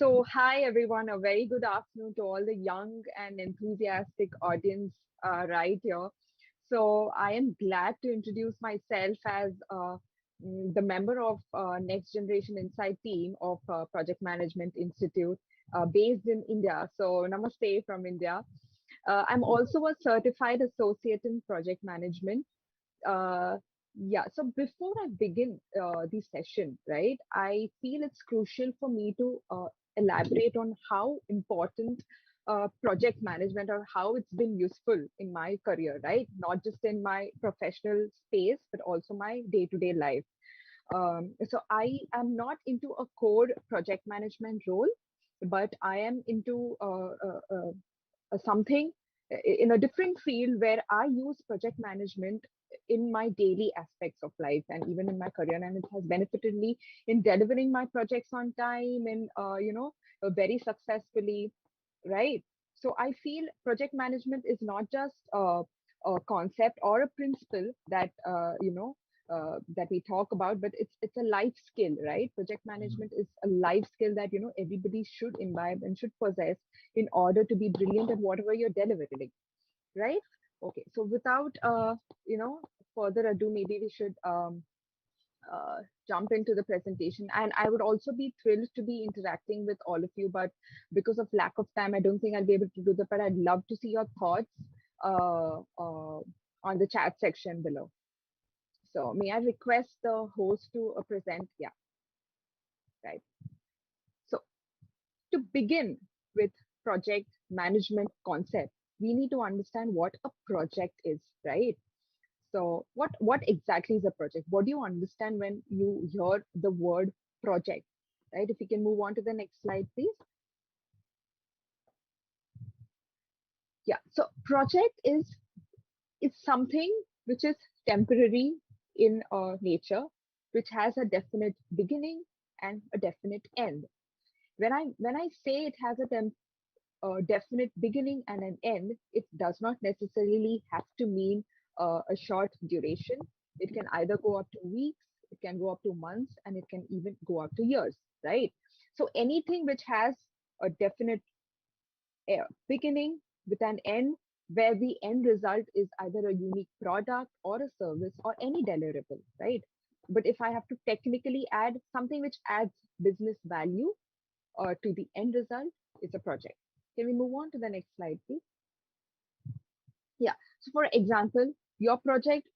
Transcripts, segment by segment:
Hi everyone, a very good afternoon to all the young and enthusiastic audience right here. I am glad to introduce myself as the member of Next Generation Insight team of Project Management Institute based in India. So, namaste from India. I'm also a certified associate in project management. uh, yeah, so before I begin the session, right, I feel it's crucial for me to elaborate on how important project management or how it's been useful in my career, right? Not just in my professional space, but also my day-to-day life. So I am not into a core project management role, but I am into something in a different field where I use project management in my daily aspects of life and even in my career, and it has benefited me in delivering my projects on time and very successfully, right? So I feel project management is not just a concept or a principle that that we talk about, but it's a life skill, right? Project management is a life skill that everybody should imbibe and should possess in order to be brilliant at whatever you're delivering, right? Okay, so without you know further ado, maybe we should uh, jump into the presentation. And I would also be thrilled to be interacting with all of you, but because of lack of time, I don't think I'll be able to do that. But I'd love to see your thoughts on the chat section below. So may I request the host to present? Yeah, right. So to begin with project management concept, we need to understand what a project is, right? So what exactly is a project? What do you understand when you hear the word project? Right? If you can move on to the next slide, please. Yeah. So project is something which is temporary in nature, which has a definite beginning and a definite end. When I say it has a definite beginning and an end, it does not necessarily have to mean a short duration. It can either go up to weeks, it can go up to months, and it can even go up to years, right? So anything which has a definite beginning with an end, where the end result is either a unique product or a service or any deliverable, right? But if I have to technically add something which adds business value to the end result, it's a project. Can we move on to the next slide, please? Yeah. So, for example, your project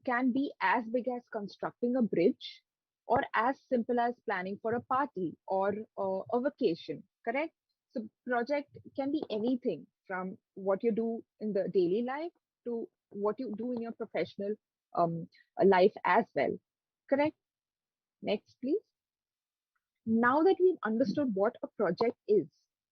can be as big as constructing a bridge or as simple as planning for a party or a vacation, correct? So, project can be anything from what you do in the daily life to what you do in your professional um, life as well, correct? Next, please. Now that we've understood what a project is,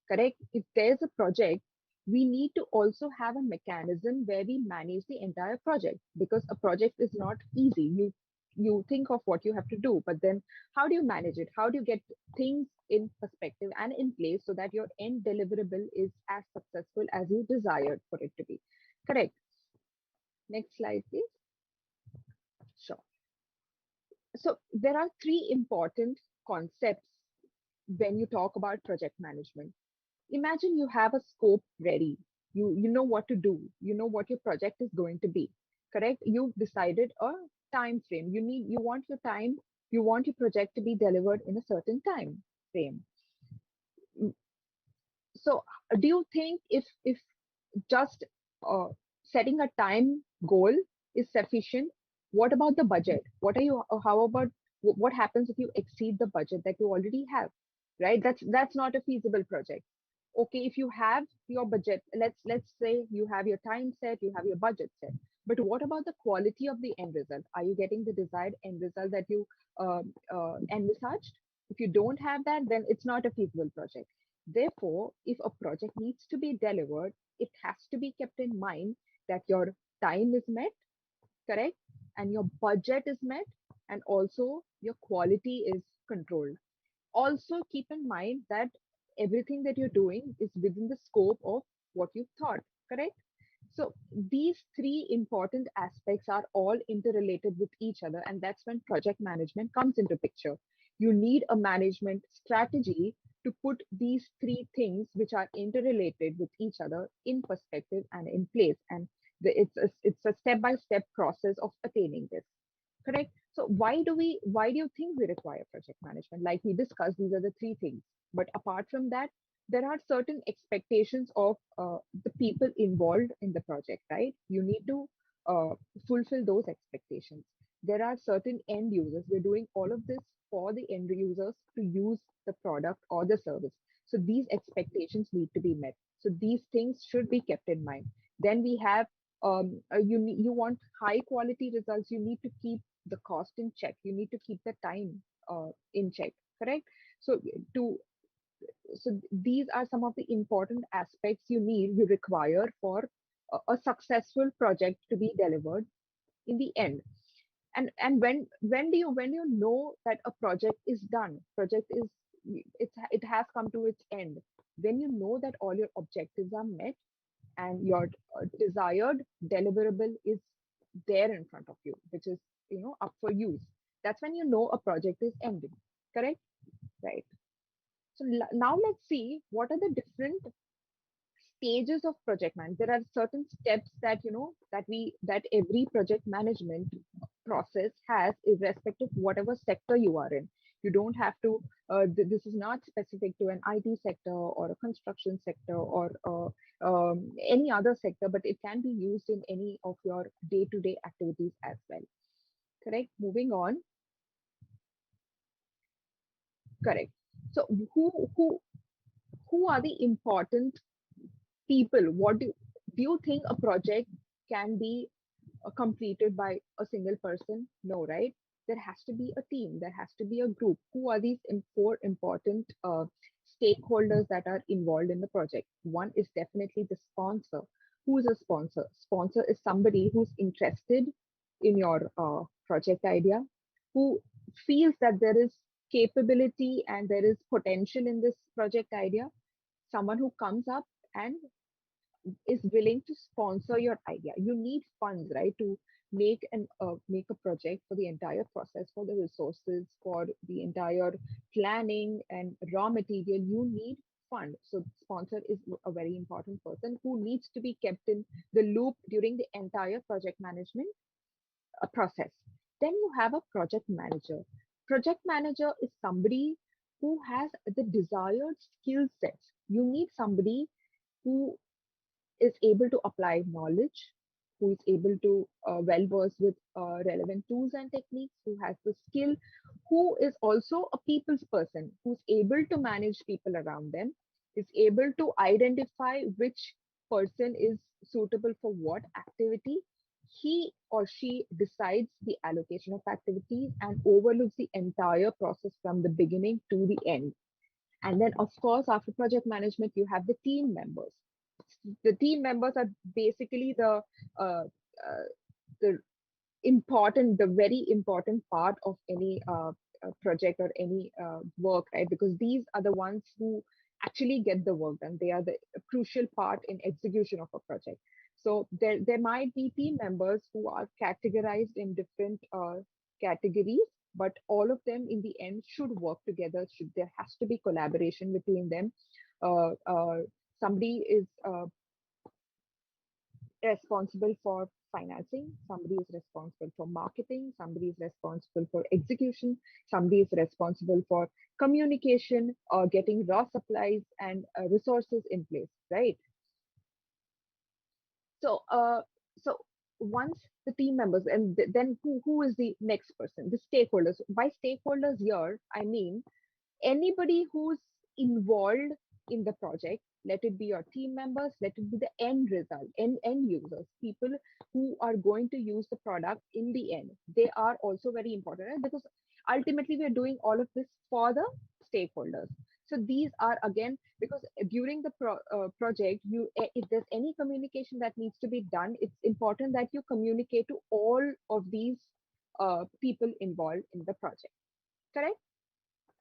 correct? If there's a project, we need to also have a mechanism where we manage the entire project, because a project is not easy. You think of what you have to do, but then how do you manage it? How do you get things in perspective and in place so that your end deliverable is as successful as you desired for it to be? Correct. Next slide, please. Sure. So there are three important concepts when you talk about project management. Imagine you have a scope ready. You know what to do. You know what your project is going to be. Correct? You've decided a time frame. You want your project to be delivered in a certain time frame. Mm, So do you think if just uh, setting a time goal is sufficient? What about the budget? How about what happens if you exceed the budget that you already have? Right? That's not a feasible project. Okay, if you have your budget, let's say you have your time set, you have your budget set, but what about the quality of the end result? Are you getting the desired end result that you envisaged? If you don't have that, then it's not a feasible project. Therefore, if a project needs to be delivered, it has to be kept in mind that your time is met, correct, and your budget is met, and also your quality is controlled. Also keep in mind that everything that you're doing is within the scope of what you thought, correct? So these three important aspects are all interrelated with each other, and that's when project management comes into picture. You need a management strategy to put these three things which are interrelated with each other in perspective and in place. And it's a step by step process of attaining this. Correct. So why do you think we require project management? Like we discussed, these are the three things. But apart from that, there are certain expectations of the people involved in the project, right? You need to uh, fulfill those expectations. There are certain end users. We're doing all of this for the end users to use the product or the service. So these expectations need to be met. So these things should be kept in mind. Then we have you want high quality results. You need to keep the cost in check. You need to keep the time in check. Correct. So to these are some of the important aspects you require for a successful project to be delivered in the end. And when you know that a project is done, project is it has come to its end, when you know that all your objectives are met and your desired deliverable is there in front of you, which is up for use, that's when you know a project is ending. Correct. Right. So now let's see what are the different stages of project management. There are certain steps that that every project management process has, irrespective of whatever sector you are in. You don't have to. This is not specific to an IT sector or a construction sector or any other sector, but it can be used in any of your day-to-day activities as well. Correct. Moving on. Correct. So who are the important people? What do you think a project can be completed by a single person? No, right? There has to be a team, there has to be a group. Who are these four important stakeholders that are involved in the project? One is definitely the sponsor. Who is a sponsor? Sponsor is somebody who's interested in your project idea, who feels that there is capability and there is potential in this project idea, someone who comes up and is willing to sponsor your idea. You need funds, right, to make a project, for the entire process, for the resources, for the entire planning and raw material. You need fund. So sponsor is a very important person who needs to be kept in the loop during the entire project management process. Then you have a project manager. Project manager is somebody who has the desired skill sets. You need somebody who is able to apply knowledge, who is able to well versed with relevant tools and techniques, who has the skill, who is also a people's person, who's able to manage people around them, is able to identify which person is suitable for what activity. He or she decides the allocation of activities and overlooks the entire process from the beginning to the end. And then, of course, after project management, you have the team members. The team members are basically uh, the the very important part of any project or any work, right? Because these are the ones who actually get the work done. They are the crucial part in execution of a project. So there might be team members who are categorized in different categories, but all of them in the end should work together. There has to be collaboration between them. Uh, uh, Somebody is responsible for financing, somebody is responsible for marketing, somebody is responsible for execution, somebody is responsible for communication or getting raw supplies and resources in place, right? So, so once the team members, and then who is the next person? The stakeholders. By stakeholders here, I mean anybody who's involved in the project. Let it be your team members, let it be the end result, end users, people who are going to use the product in the end. They are also very important, right? Because ultimately we're doing all of this for the stakeholders. So these are again, because during the project, if there's any communication that needs to be done, it's important that you communicate to all of these people involved in the project. Correct.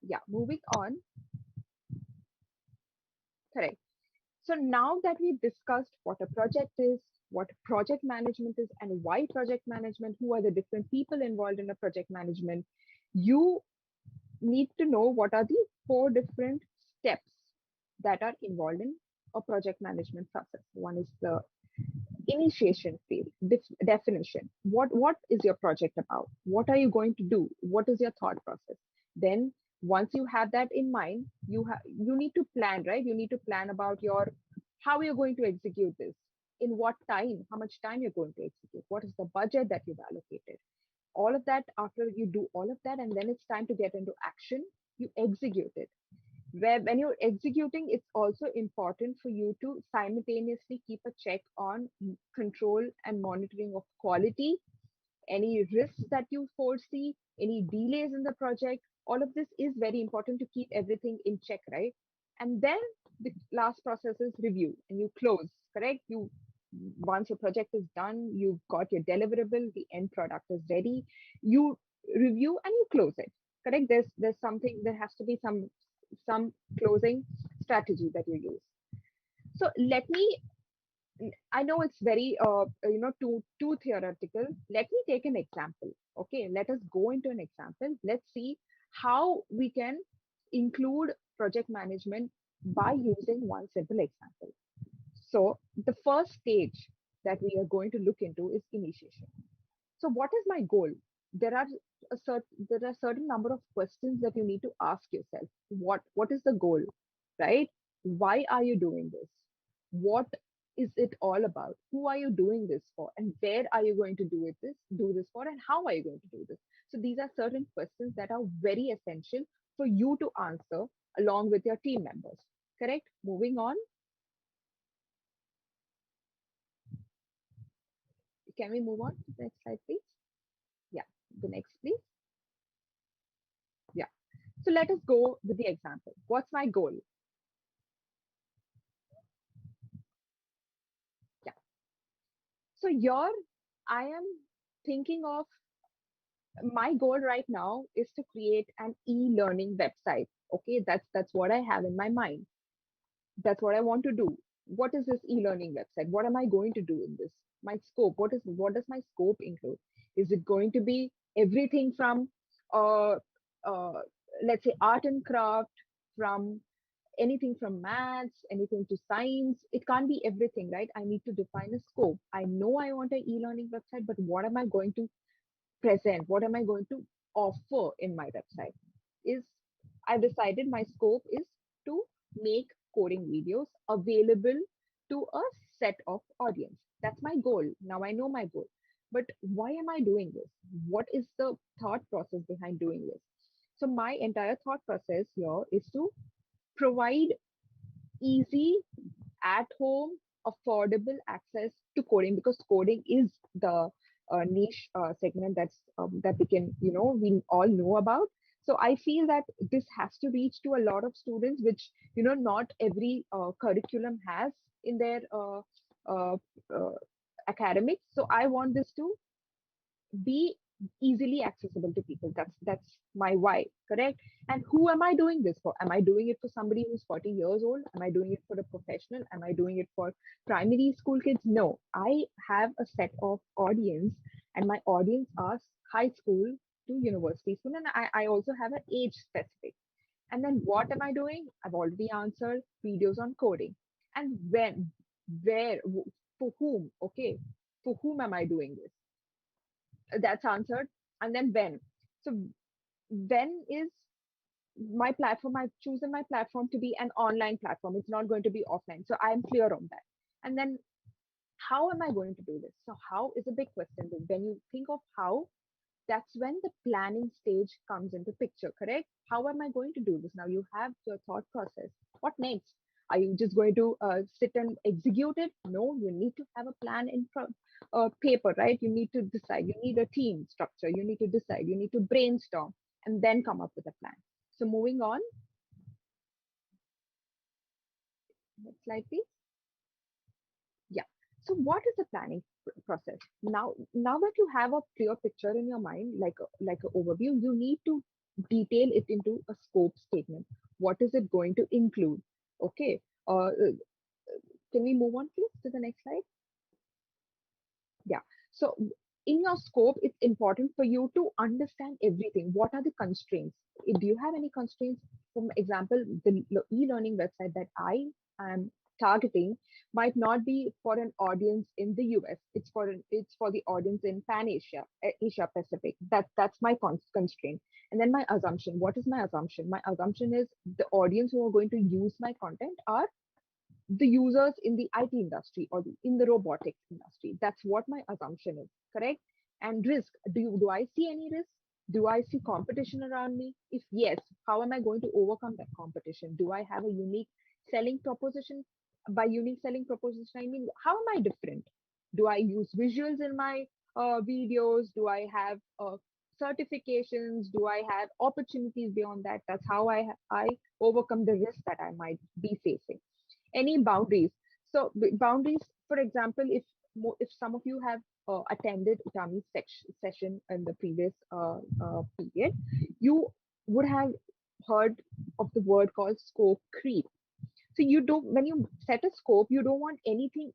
Yeah, moving on. Correct. So now that we've discussed what a project is, what project management is, and why project management, who are the different people involved in a project management, you need to know what are the four different steps that are involved in a project management process. One is the initiation phase, definition. What is your project about? What are you going to do? What is your thought process? Then once you have that in mind, you need to plan, right? You need to plan about your how you're going to execute this, in what time, how much time you're going to execute, what is the budget that you've allocated. All of that, after you do all of that, and then it's time to get into action, you execute it. Where when you're executing, it's also important for you to simultaneously keep a check on control and monitoring of quality, any risks that you foresee, any delays in the project. All of this is very important to keep everything in check, right? And then the last process is review and you close, correct? You once your project is done, you've got your deliverable, the end product is ready, you review and you close it. Correct? There's something, there has to be some closing strategy that you use. So let me, I know it's very too theoretical. Let me take an example. Okay, let us go into an example. Let's see how we can include project management by using one simple example. So the first stage that we are going to look into is initiation. So what is my goal? There are there are certain number of questions that you need to ask yourself. What is the goal, right? Why are you doing this? What is it all about? Who are you doing this for? And where are you going to do this for? And how are you going to do this? So these are certain questions that are very essential for you to answer along with your team members. Correct? Moving on. Can we move on to the next slide, please? Yeah, the next, please. Yeah. So let us go with the example. What's my goal? Yeah. So here I am thinking of my goal right now is to create an e-learning website. Okay, that's what I have in my mind. That's what I want to do. What is this e-learning website? What am I going to do in this? My scope. What does my scope include? Is it going to be everything from uh, uh, let's say art and craft, from anything from maths, anything to science? It can't be everything, right? I need to define a scope. I know I want an e-learning website, but what am I going to present? What am I going to offer in my website? Is I've decided my scope is to make coding videos available to a set of audience. That's my goal. Now I know my goal. But why am I doing this? What is the thought process behind doing this? So my entire thought process here is to provide easy, at home, affordable access to coding, because coding is the niche segment that we can, we all know about. So I feel that this has to reach to a lot of students, which not every curriculum has in their uh, uh, academics. So I want this to be easily accessible to people. That's my why, correct? And who am I doing this for? Am I doing it for somebody who's 40 years old? Am I doing it for a professional? Am I doing it for primary school kids? No, I have a set of audience, and my audience are high school to university school, and I also have an age specific. And then what am I doing? I've already answered: videos on coding. And when, where, for whom? Okay, for whom am I doing this? That's answered. And then when. So when is my platform, I've chosen my platform to be an online platform, it's not going to be offline, so I'm clear on that. And then how am I going to do this? So how is a big question. When you think of how, that's when the planning stage comes into picture, correct? How am I going to do this? Now you have your thought process. What next? Are you just going to sit and execute it? No, you need to have a plan in front, paper, right? You need to decide. You need a team structure. You need to decide. You need to brainstorm and then come up with a plan. So moving on, next slide, please. Yeah. So what is the planning process? Now that you have a clear picture in your mind, like an overview, you need to detail it into a scope statement. What is it going to include? Okay. Can we move on, please, to the next slide? Yeah. So in your scope, it's important for you to understand everything. What are the constraints? Do you have any constraints? For example, the e-learning website that I am targeting might not be for an audience in the US. It's for the audience in Pan Asia, Asia Pacific. That's my constraint. And then my assumption. What is my assumption? My assumption is the audience who are going to use my content are the users in the IT industry or in the robotics industry. That's what my assumption is, correct? And risk, do I see any risk? Do I see competition around me? If yes, how am I going to overcome that competition? Do I have a unique selling proposition? By unique selling proposition, I mean, how am I different? Do I use visuals in my videos? Do I have certifications? Do I have opportunities beyond that? That's how I overcome the risk that I might be facing. Any boundaries? So boundaries, for example, if some of you have attended Utami's session in the previous period, you would have heard of the word called scope creep. So you don't, when you set a scope, you don't want anything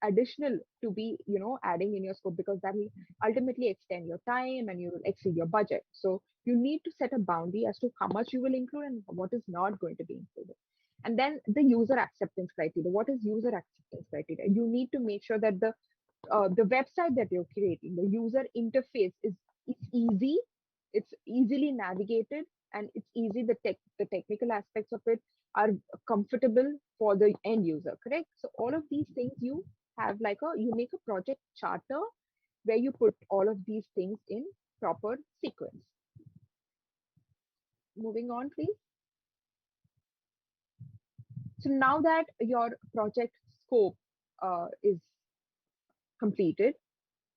additional to be, adding in your scope, because that will ultimately extend your time and you will exceed your budget. So you need to set a boundary as to how much you will include and what is not going to be included. And then the user acceptance criteria. What is user acceptance criteria? You need to make sure that the website that you're creating, the user interface it's easy, it's easily navigated, and it's easy. The technical aspects of it are comfortable for the end user. Correct. So all of these things you have like you make a project charter where you put all of these things in proper sequence. Moving on, please. So now that your project scope is completed,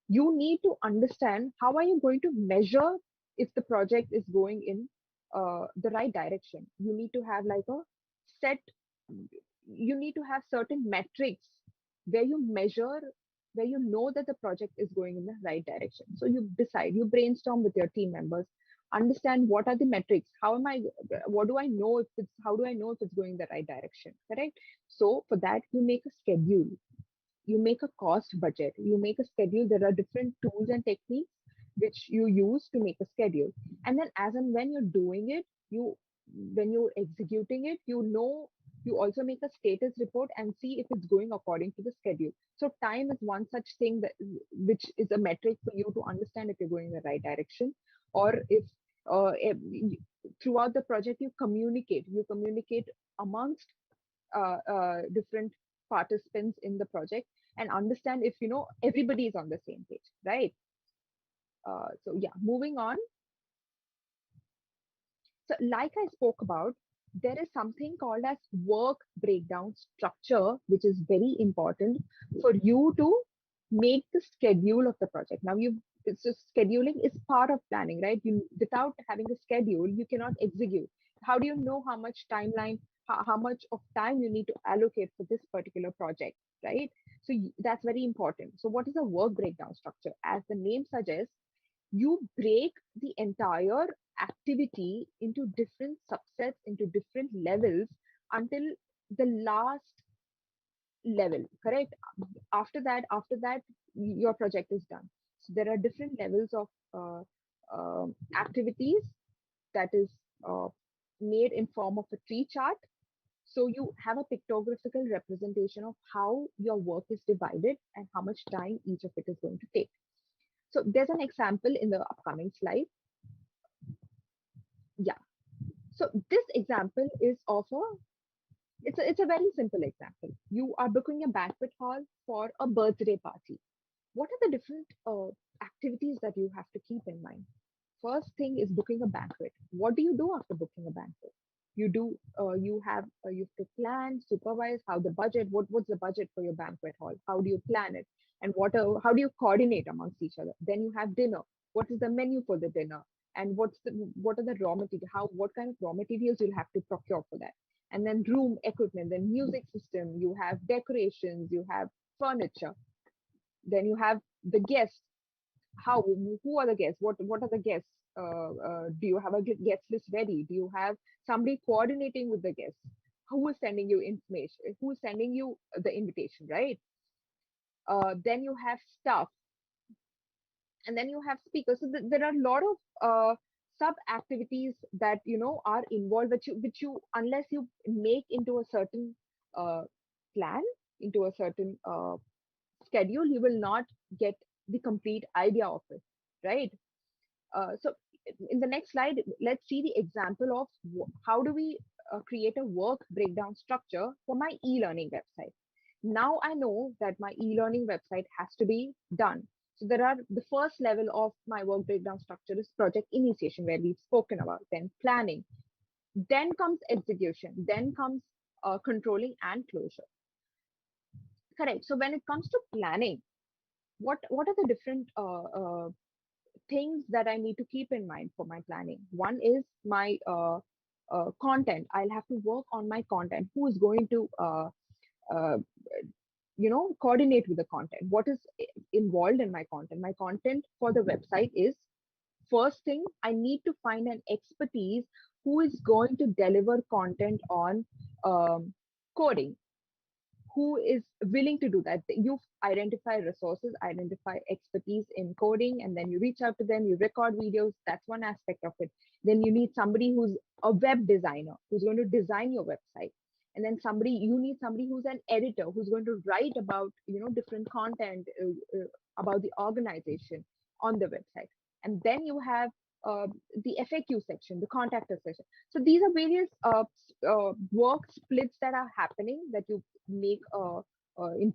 you need to understand how are you going to measure if the project is going in the right direction. You need to have like a set, you need to have certain metrics where you measure, where you know that the project is going in the right direction. So you decide, you brainstorm with your team members, understand what are the metrics, what do I know if it's, how do I know if it's going in the right direction, correct? So for that, you make a schedule, you make a cost budget, you make a schedule. There are different tools and techniques which you use to make a schedule. And then as and when you're doing it, when you're executing it, you also make a status report and see if it's going according to the schedule. So time is one such thing that which is a metric for you to understand if you're going in the right direction, or if throughout the project you communicate amongst different participants in the project and understand if everybody is on the same page, right? So yeah, moving on. So like I spoke about, there is something called as work breakdown structure, which is very important for you to make the schedule of the project. Now it's just scheduling is part of planning, right? You, without having a schedule, you cannot execute. How do you know how much timeline, how much of time you need to allocate for this particular project, right? So that's very important. So what is a work breakdown structure? As the name suggests, you break the entire activity into different subsets, into different levels until the last level, correct? After that your project is done. So there are different levels of activities that is uh, made in form of a tree chart. So you have a pictographical representation of how your work is divided and how much time each of it is going to take. So there's an example in the upcoming slide. Yeah. So this example is of it's a very simple example. You are booking a banquet hall for a birthday party. What are the different activities that you have to keep in mind? First thing is booking a banquet. What do you do after booking a banquet? You have to plan, supervise how the budget. What's the budget for your banquet hall? How do you plan it? And how do you coordinate amongst each other? Then you have dinner. What is the menu for the dinner? And what are the raw material? What kind of raw materials you'll have to procure for that? And then room equipment, then music system. You have decorations. You have furniture. Then you have the guests. How Who are the guests? What are the guests? Do you have a guest list ready? Do you have somebody coordinating with the guests? Who is sending you information? Who is sending you the invitation, right? Then you have staff. and then you have speakers. So there are a lot of sub activities that are involved, which you unless you make into a certain uh, plan, into a certain schedule, you will not get the complete idea of it, right? So in the next slide, let's see the example of how do we create a work breakdown structure for my e-learning website. Now I know that my e-learning website has to be done. So there are the first level of my work breakdown structure is project initiation, where we've spoken about, then planning, then comes execution, then comes controlling and closure. Correct. So when it comes to planning, what are the different things that I need to keep in mind for my planning? One is my content. I'll have to work on my content. Who is going to uh, coordinate with the content? What is involved in my content? My content for the website is, first thing, I need to find an expertise who is going to deliver content on coding, who is willing to do that. You identify resources, identify expertise in coding, and then you reach out to them, you record videos. That's one aspect of it. Then you need somebody who's a web designer, who's going to design your website. And then you need somebody who's an editor, who's going to write about, different content about the organization on the website. And then you have uh, the FAQ section, the contact us section. So these are various work splits that are happening, that you make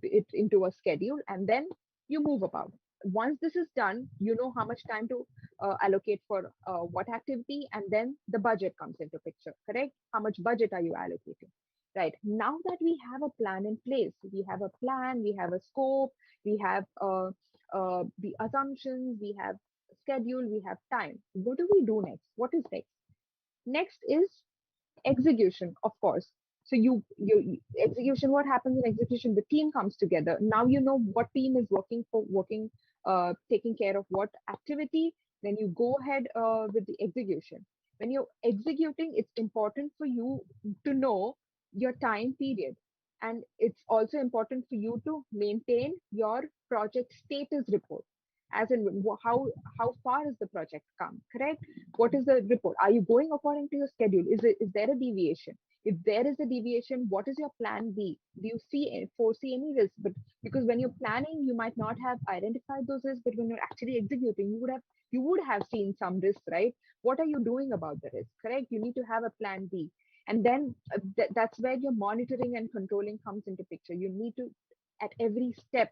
it into a schedule, and then you move about. Once this is done, you know how much time to allocate for what activity, and then the budget comes into picture. Correct? How much budget are you allocating? Right. Now that we have a plan in place, we have a plan, we have a scope, we have the assumptions, we have schedule, we have time. What do we do next? What is next? Next is execution, of course. So you execution, what happens in execution? The team comes together. Now you know what team is working taking care of what activity. Then you go ahead with the execution. When you're executing, it's important for you to know your time period, and it's also important for you to maintain your project status report, as in how far is the project come. Correct? What is the report? Are you going according to your schedule? Is there a deviation? If there is a deviation, what is your plan B? Do you foresee any risk? But because when you're planning, you might not have identified those risks, but when you're actually executing, you would have seen some risks, right? What are you doing about the risk? Correct? You need to have a plan B. And then that's where your monitoring and controlling comes into picture. You need to, at every step,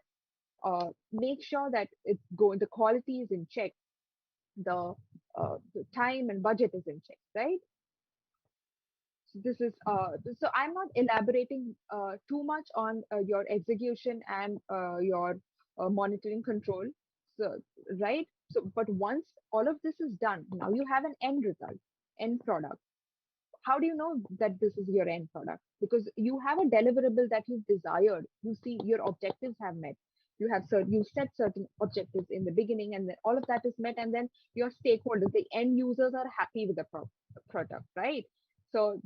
make sure that the quality is in check, the time and budget is in check, right? So this is so I'm not elaborating too much on your execution and your monitoring control. So right. So but once all of this is done, now you have an end result, end product. How do you know that this is your end product? Because you have a deliverable that you've desired. You see your objectives have met. You set certain objectives in the beginning, and then all of that is met, and then your stakeholders, the end users, are happy with the product, right? So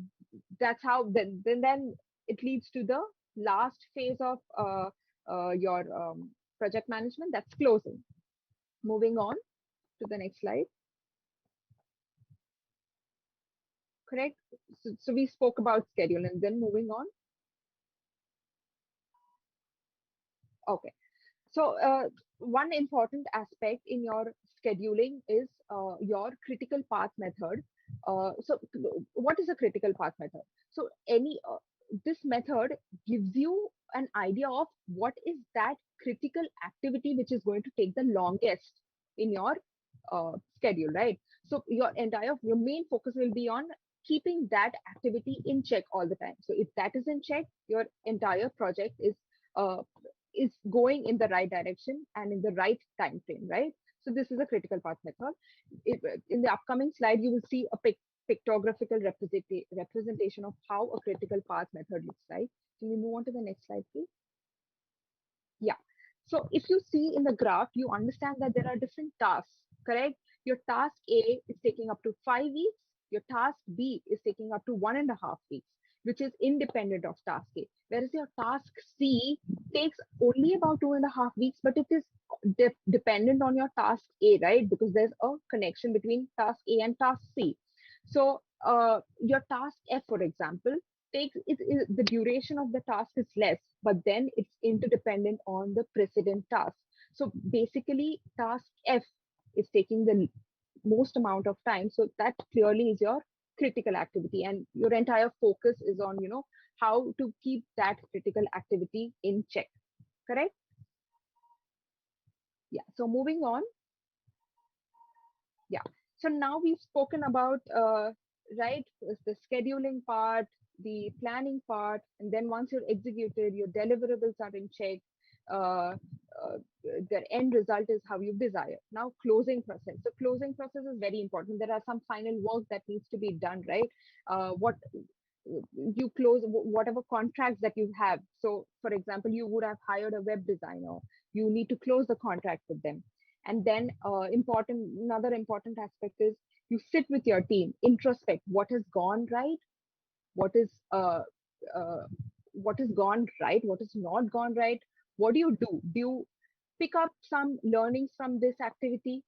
that's how then it leads to the last phase of your project management, that's closing. Moving on to the next slide. Correct. So we spoke about schedule, and then moving on. Okay. So one important aspect in your scheduling is your critical path method. So what is a critical path method? So this method gives you an idea of what is that critical activity which is going to take the longest in your schedule, right? So your main focus will be on keeping that activity in check all the time. So if that is in check, your entire project uh, is going in the right direction and in the right time frame, right? So this is a critical path method. In the upcoming slide, you will see a pictographical representation of how a critical path method looks like. Can we move on to the next slide, please? Yeah. So if you see in the graph, you understand that there are different tasks, correct? Your task A is taking up to 5 weeks. Your task B is taking up to 1.5 weeks, which is independent of task A. Whereas your task C takes only about 2.5 weeks, but it is dependent on your task A, right? Because there's a connection between task A and task C. So your task F, for example, the duration of the task is less, but then it's interdependent on the precedent task. So basically, task F is taking the most amount of time. So that clearly is your critical activity, and your entire focus is on, how to keep that critical activity in check. Correct? Yeah. So moving on. Yeah. So now we've spoken about, right, the scheduling part, the planning part, and then once you're executed, your deliverables are in check. Uh, the end result is how you desire. Now, closing process. So closing process is very important. There are some final work that needs to be done, right? What you close, whatever contracts that you have. So, for example, you would have hired a web designer. You need to close the contract with them. And then another important aspect is you sit with your team, introspect what has gone right, what is uh, uh, what has gone right, what has not gone right. What do you do? Do you pick up some learnings from this activity,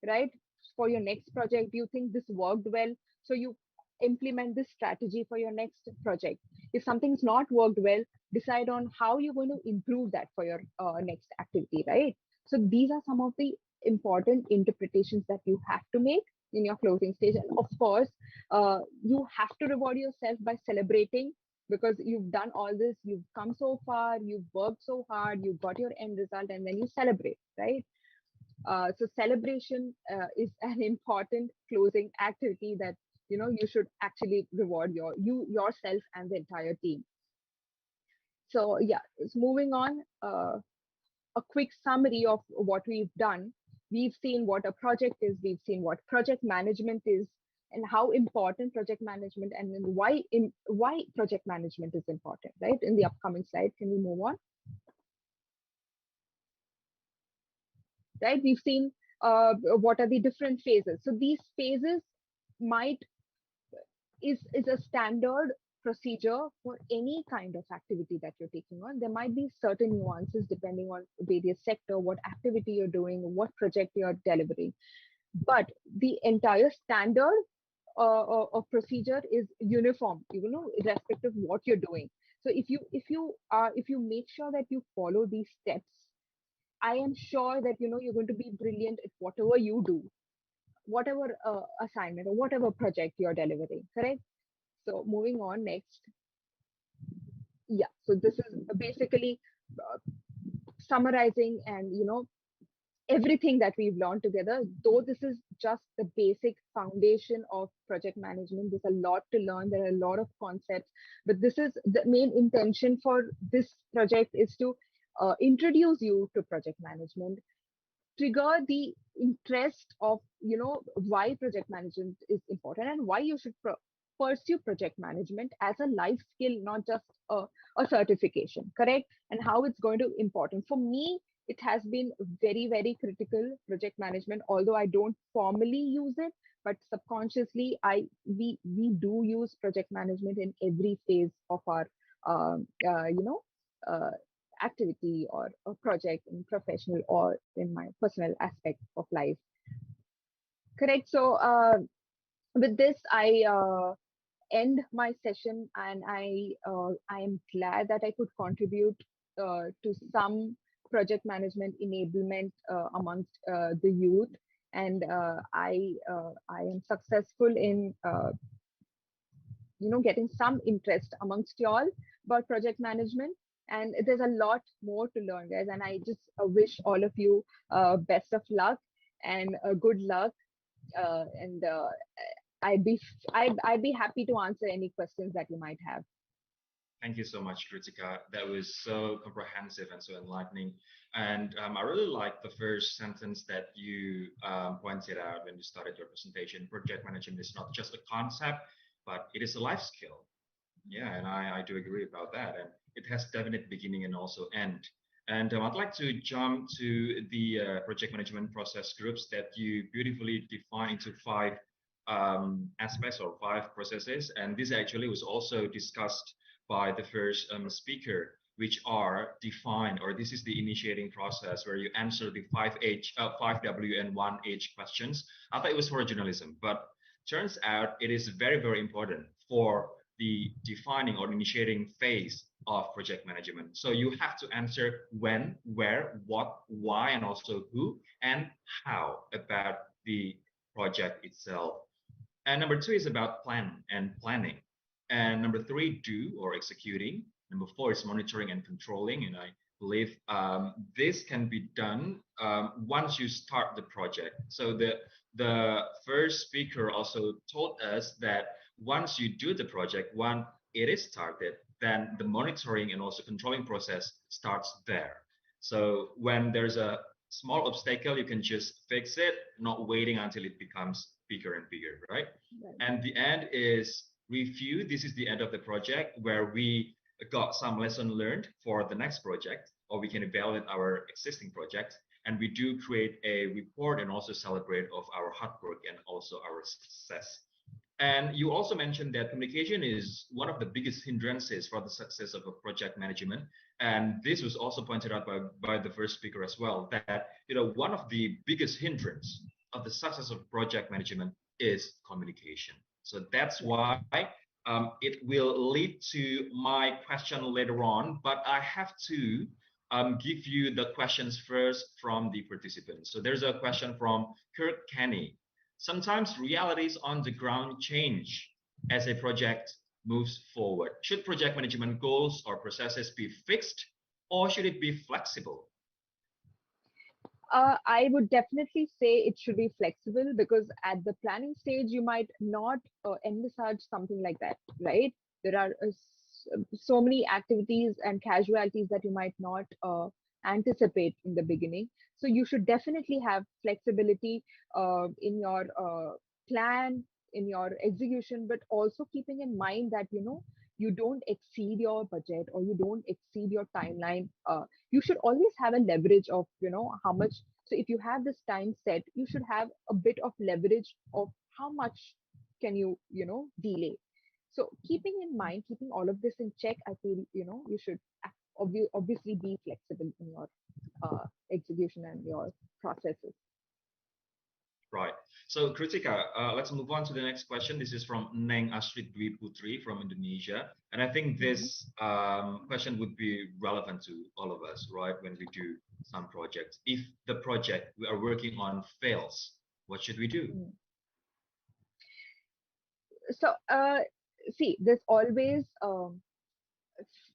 right? For your next project, do you think this worked well? So you implement this strategy for your next project. If something's not worked well, decide on how you're going to improve that for your next activity, right? So these are some of the important interpretations that you have to make in your closing stage. And of course, you have to reward yourself by celebrating, because you've done all this, you've come so far, you've worked so hard, you got your end result, and then you celebrate, right? So celebration is an important closing activity that you should actually reward yourself and the entire team. So yeah, it's moving on. A quick summary of what we've done. We've seen what a project is, we've seen what project management is, and how important project management, and then why project management is important, right? In the upcoming slide, can we move on? Right? We've seen what are the different phases. So these phases might is a standard procedure for any kind of activity that you're taking on. There might be certain nuances depending on various sector, what activity you're doing, what project you're delivering. But the entire standard of procedure is uniform, irrespective of what you're doing. So if you make sure that you follow these steps, I am sure that you're going to be brilliant at whatever you do, whatever assignment or whatever project you're delivering. Correct? So moving on next. Yeah. So this is basically uh, summarizing and everything that we've learned together. Though this is just the basic foundation of project management, there's a lot to learn. There are a lot of concepts, but this is the main intention for this project is to introduce you to project management, trigger the interest of why project management is important and why you should pursue project management as a life skill, not just a certification. Correct? And how it's going to important for me. It has been very, very critical, project management, although I don't formally use it, but subconsciously we do use project management in every phase of our um, uh, you know uh, activity or a project in professional or in my personal aspect of life. Correct. So with this, I end my session, and I am glad that I could contribute to some project management enablement amongst the youth, and I am successful in getting some interest amongst y'all about project management. And there's a lot more to learn, guys, and I just wish all of you best of luck and good luck, and i'd be I'd be happy to answer any questions that you might have. Thank you so much, Kritika. That was so comprehensive and so enlightening. And I really like the first sentence that you pointed out when you started your presentation. Project management is not just a concept, but it is a life skill. Yeah, and I do agree about that. And it has definite beginning and also end. And I'd like to jump to the project management process groups that you beautifully define into five aspects or five processes. And this actually was also discussed by the first speaker. which are defined, or this is the initiating process where you answer the 5W and 1H questions. I thought it was for journalism, but turns out it is very, very important for the defining or initiating phase of project management. So you have to answer when, where, what, why, and also who and how about the project itself. And number two is about plan and planning. And number three, do or executing. Number four is monitoring and controlling. And I believe this can be done once you start the project. So the first speaker also told us that once you do the project, when it is started, then the monitoring and also controlling process starts there. So when there's a small obstacle, you can just fix it, not waiting until it becomes bigger and bigger, right? Right. And the end is review. This is the end of the project where we got some lesson learned for the next project, or we can evaluate our existing project. And we do create a report and also celebrate of our hard work and also our success. And you also mentioned that communication is one of the biggest hindrances for the success of a project management. And this was also pointed out by the first speaker as well, that one of the biggest hindrance of the success of project management is communication. So that's Right. why it will lead to my question later on, but I have to give you the questions first from the participants. So there's a question from Kirk Kenny. Sometimes realities on the ground change as a project moves forward. Should project management goals or processes be fixed or should it be flexible? I would definitely say it should be flexible because at the planning stage, you might not envisage something like that, right? There are so many activities and casualties that you might not anticipate in the beginning. So you should definitely have flexibility in your plan, in your execution, but also keeping in mind that, you don't exceed your budget or you don't exceed your timeline. You should always have a leverage of how much. So if you have this time set, you should have a bit of leverage of how much can you delay. So keeping in mind, keeping all of this in check, I feel you should obviously be flexible in your execution and your processes. Right. So, Kritika, let's move on to the next question. This is from Neng Astrid Dwi Putri from Indonesia. And I think Mhm. this question would be relevant to all of us, right? When we do some projects. If the project we are working on fails, what should we do? Mm. So see, there's always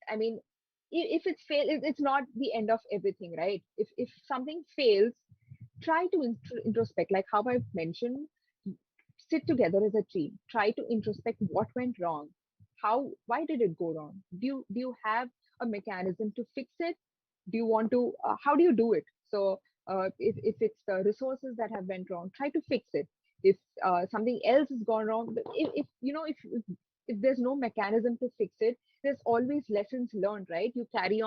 I mean, if it's fail, it's not the end of everything, right? If something fails, try to introspect, like how I've mentioned. Sit together as a team, try to introspect what went wrong, why did it go wrong, do you have a mechanism to fix it, do you want to how do you do it? So if it's the resources that have went wrong, try to fix it. If something else has gone wrong, but if there's no mechanism to fix it, there's always lessons learned, right? You carry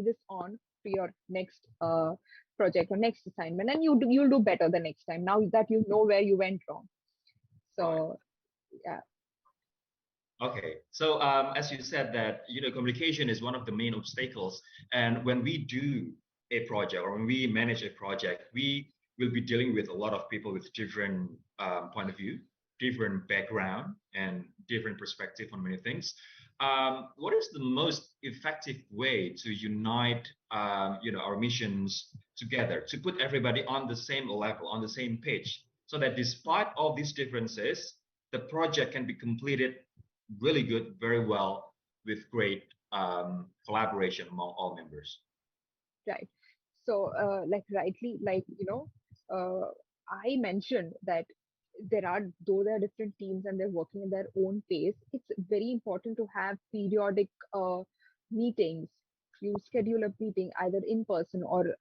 this on to your next project or next assignment, and you'll do better the next time, now that you know where you went wrong. Right. So yeah. Okay. So, as you said that, communication is one of the main obstacles. And when we do a project or when we manage a project, we will be dealing with a lot of people with different point of view, different background, and different perspective on many things. What is the most effective way to unite, our missions together, to put everybody on the same level, on the same page, so that despite all these differences, the project can be completed really good, very well, with great collaboration among all members. Right. So like rightly, like I mentioned that though there are different teams and they're working in their own pace, it's very important to have periodic meetings. You schedule a meeting either in person or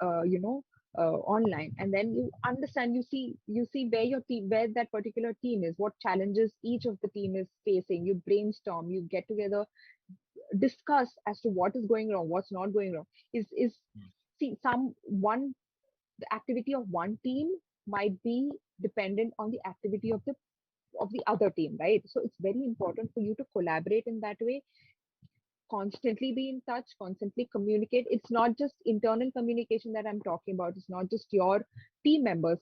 online, and then you understand, you see where that particular team is, what challenges each of the team is facing. You brainstorm, you get together, discuss as to what is going wrong, what's not going wrong. Is See, the activity of one team might be dependent on the activity of the other team, right? So it's very important for you to collaborate in that way, constantly be in touch, constantly communicate. It's not just internal communication that I'm talking about. It's not just your team members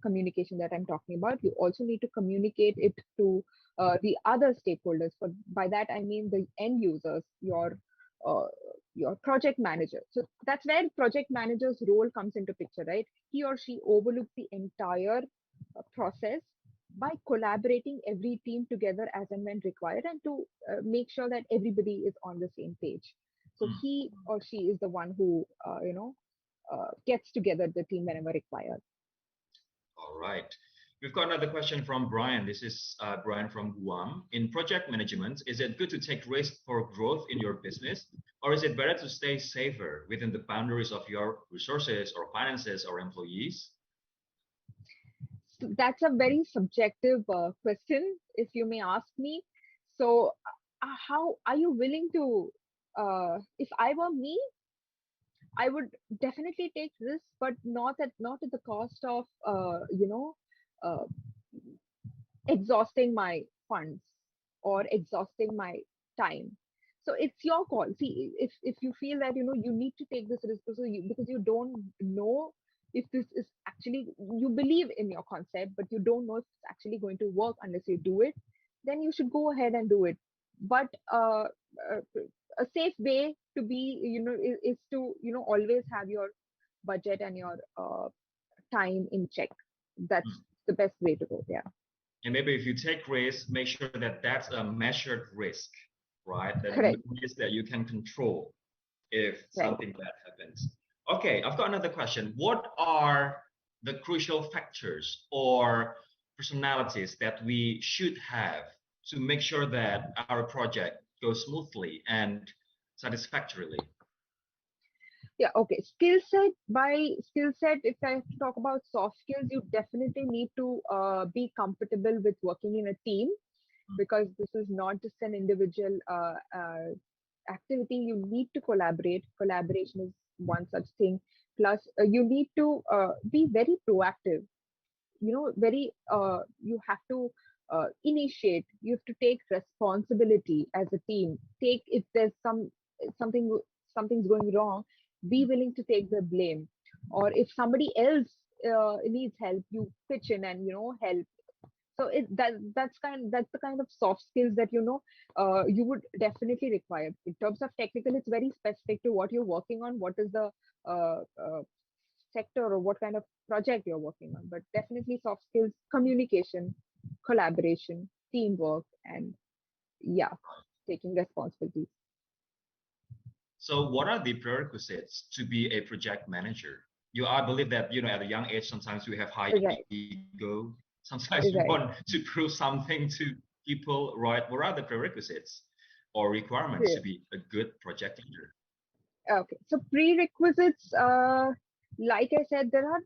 communication that I'm talking about. You also need to communicate it to the other stakeholders. For by that I mean the end users, uh, your project manager. So that's where project manager's role comes into picture, right? He or she overlooks the entire process by collaborating every team together as and when required, and to make sure that everybody is on the same page. So Mm. he or she is the one who gets together the team whenever required. All right. We've got another question from Brian. This is Brian from Guam. In project management, is it good to take risk for growth in your business, or is it better to stay safer within the boundaries of your resources or finances or employees? So that's a very subjective question, if you may ask me. So, how are you willing to? If I were me, I would definitely take risks, but not at the cost of uh, exhausting my funds or exhausting my time. So it's your call. See, if you feel that you need to take this risk because you don't know if this is actually, you believe in your concept but you don't know if it's actually going to work unless you do it, then you should go ahead and do it. But uh, a safe way to be, is to always have your budget and your time in check. That's Mm. the best way to go. Yeah. And maybe if you take risk, make sure that that's a measured risk, right? That Correct. risk that you can control if Right. something bad happens. Okay, I've got another question. What are the crucial factors or personalities that we should have to make sure that our project goes smoothly and satisfactorily? Yeah. Okay. Skill set. By skill set, if I have to talk about soft skills, you definitely need to be comfortable with working in a team, because this is not just an individual activity. You need to collaborate. Collaboration is one such thing. Plus, you need to be very proactive. Very you have to initiate. You have to take responsibility as a team. Take, if there's something something's going wrong, be willing to take the blame. Or if somebody else needs help, you pitch in and help. So that's the kind of soft skills that you would definitely require. In terms of technical, it's very specific to what you're working on, what is the uh, uh, sector or what kind of project you're working on. But definitely soft skills: communication, collaboration, teamwork, and yeah, taking responsibilities. So, what are the prerequisites to be a project manager? I believe that at a young age, sometimes we have high Right. ego. Sometimes we want Right. to prove something to people, right? What are the prerequisites or requirements to Yeah. be a good project leader? Okay, so prerequisites, like I said, there are,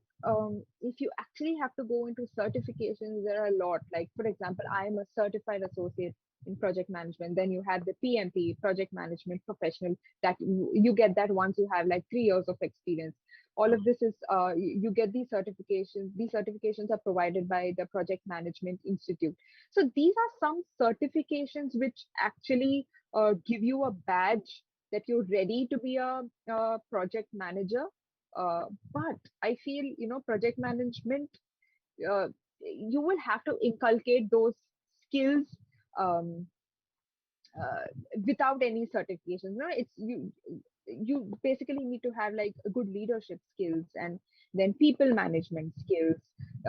if you actually have to go into certifications, there are a lot. Like, for example, I am a certified associate in project management. Then you have the PMP, project management professional, that you get that once you have like 3 years of experience. All of this is, you get these certifications. These certifications are provided by the Project Management Institute. So these are some certifications which actually give you a badge that you're ready to be a project manager. Uh, but I feel, project management, uh, you will have to inculcate those skills um, uh, without any certifications. It's you basically need to have like good leadership skills, and then people management skills,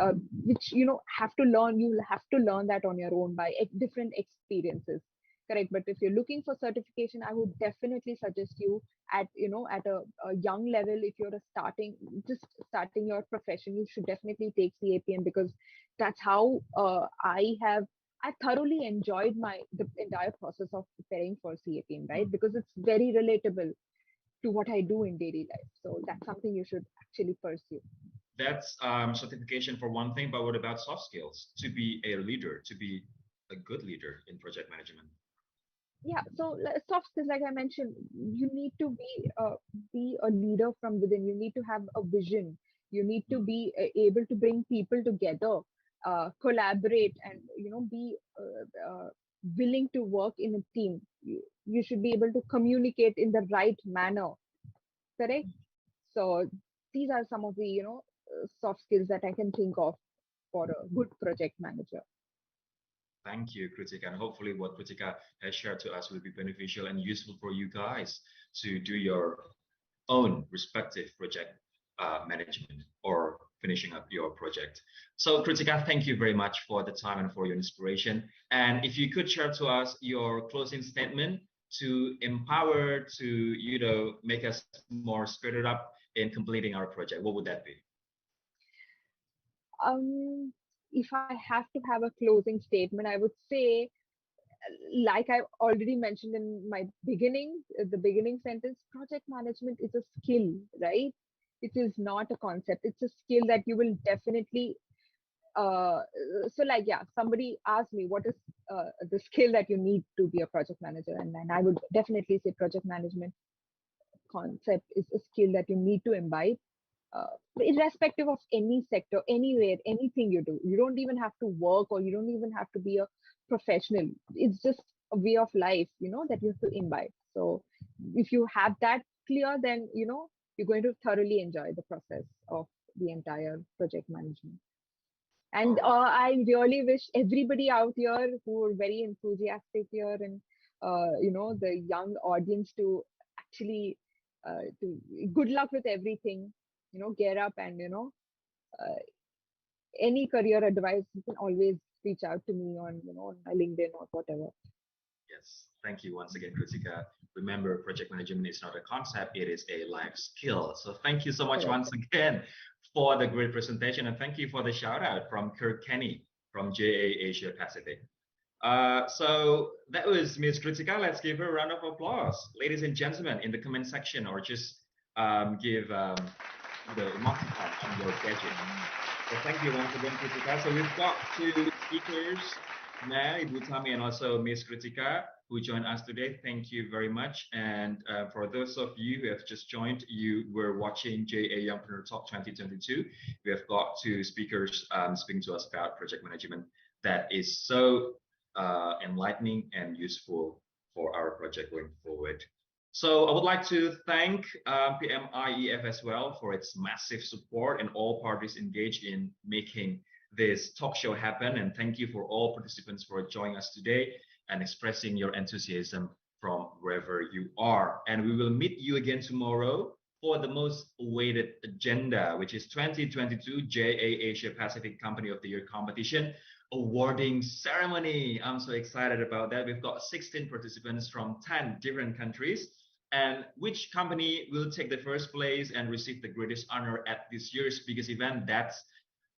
uh, which have to learn. You'll have to learn that on your own by different experiences. Correct. But if you're looking for certification, I would definitely suggest you at a young level. If you're just starting your profession, you should definitely take CAPM, because that's how I thoroughly enjoyed the entire process of preparing for CAPM, right? Because it's very relatable to what I do in daily life. So that's something you should actually pursue. That's certification for one thing, but what about soft skills to be a leader, to be a good leader in project management? Yeah. So soft skills, like I mentioned, you need to be a leader from within. You need to have a vision. You need to Mm. be able to bring people together, collaborate, and be willing to work in a team. you should be able to communicate in the right manner, correct? So these are some of the, soft skills that I can think of for a good project manager. Thank you, Kritika. And hopefully, what Kritika has shared to us will be beneficial and useful for you guys to do your own respective project management or finishing up your project. So, Kritika, thank you very much for the time and for your inspiration. And if you could share to us your closing statement to empower, to make us more spirited up in completing our project, what would that be? If I have to have a closing statement, I would say, like I already mentioned in my beginning, the beginning sentence, project management is a skill, right? It is not a concept. It's a skill that you will definitely. Uh, so, like, yeah, somebody asked me what is the skill that you need to be a project manager, and I would definitely say project management concept is a skill that you need to imbibe, irrespective of any sector, anywhere, anything you do. You don't even have to work, or you don't even have to be a professional. It's just a way of life, that you have to imbibe. So if you have that clear, then, you're going to thoroughly enjoy the process of the entire project management. All And right. I really wish everybody out here who are very enthusiastic here, and the young audience, to actually to good luck with everything. Get up, and uh, any career advice, you can always reach out to me on my LinkedIn or whatever. Yes, thank you once again, Kritika. Remember, project management is not a concept, it is a life skill. So thank you so much Correct. once again for the great presentation, and thank you for the shout out from Kirk Kenny from JA Asia Pacific. So that was Miss Kritika. Let's give her a round of applause. Ladies and gentlemen, in the comment section, or just give the emoticon on your gadget. So thank you once again, Kritika. So we've got two speakers, Mel, Ibu Tami, and also Miss Kritika, who joined us today. Thank you very much. And for those of you who have just joined, you were watching JA Youngpreneur Talk 2022. We have got two speakers speaking to us about project management that is so enlightening and useful for our project going forward. So I would like to thank PMIEF as well for its massive support and all parties engaged in making this talk show happen. And thank you for all participants for joining us today and expressing your enthusiasm from wherever you are. And we will meet you again tomorrow for the most awaited agenda, which is 2022 JA Asia Pacific Company of the Year competition awarding ceremony. I'm so excited about that. We've got 16 participants from 10 different countries. And which company will take the first place and receive the greatest honor at this year's biggest event? That's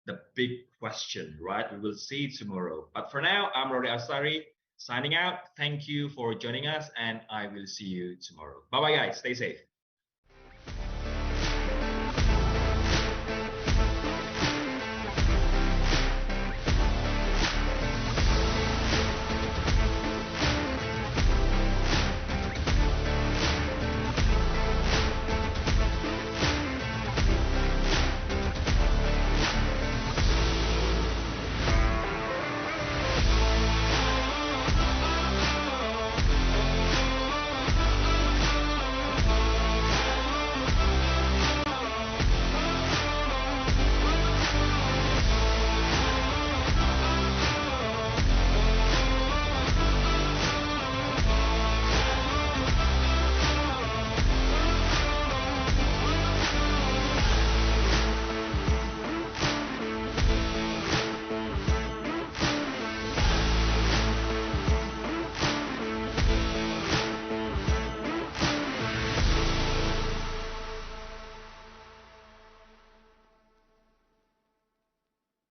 the big question, right? We will see tomorrow. But for now, I'm Rory Asari signing out. Thank you for joining us, and I will see you tomorrow. Bye bye, guys. Stay safe.